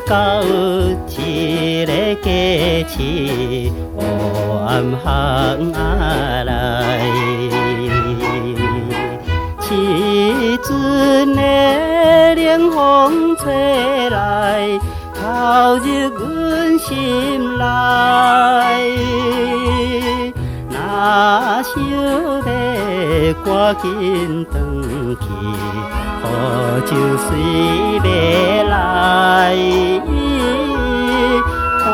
到一个佳市黑暗巷仔内，凄阵的冷风吹来，透入阮心内。若想要赶紧转去，雨就随袂来。看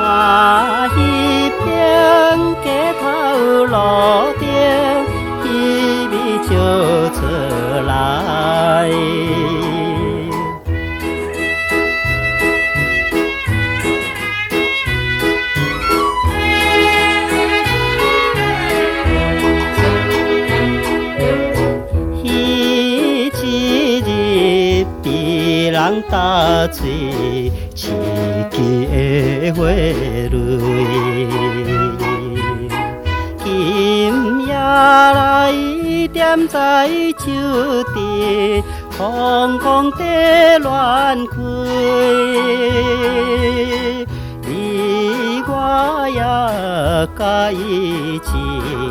彼边街头路顶，伊味笑出来。人打碎市区的花蕊，今夜来点在酒店，风光地乱开。你我也甲伊一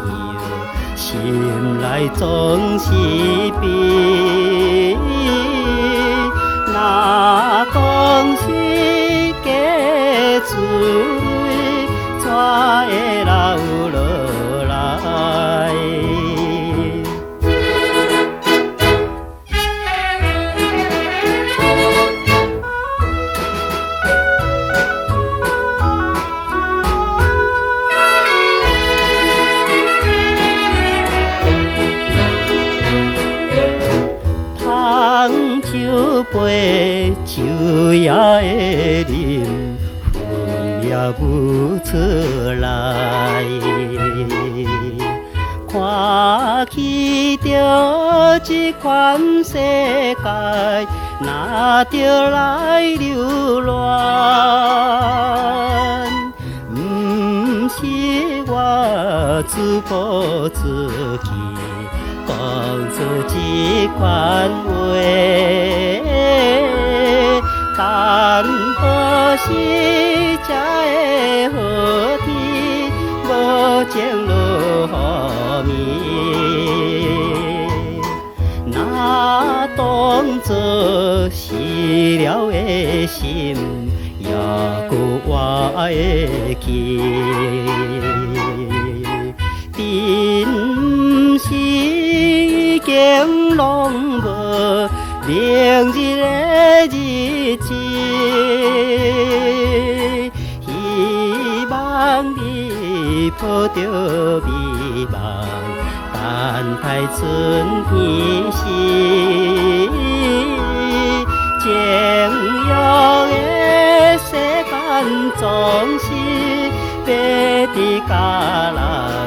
样，心内总是悲。若讲是假滋味，怎会留落来？酒杯酒也会啉，魂也舞出来。看起着这款世界，哪着来流乱？不是我自暴自弃。讲出这款话，但何时才会好天无情落雨暝？若当作死了的心，也搁活会去。并不是已经拢无明日的日子，希望你抱着美梦，等待春天时，情欲的世间总是白伫家人。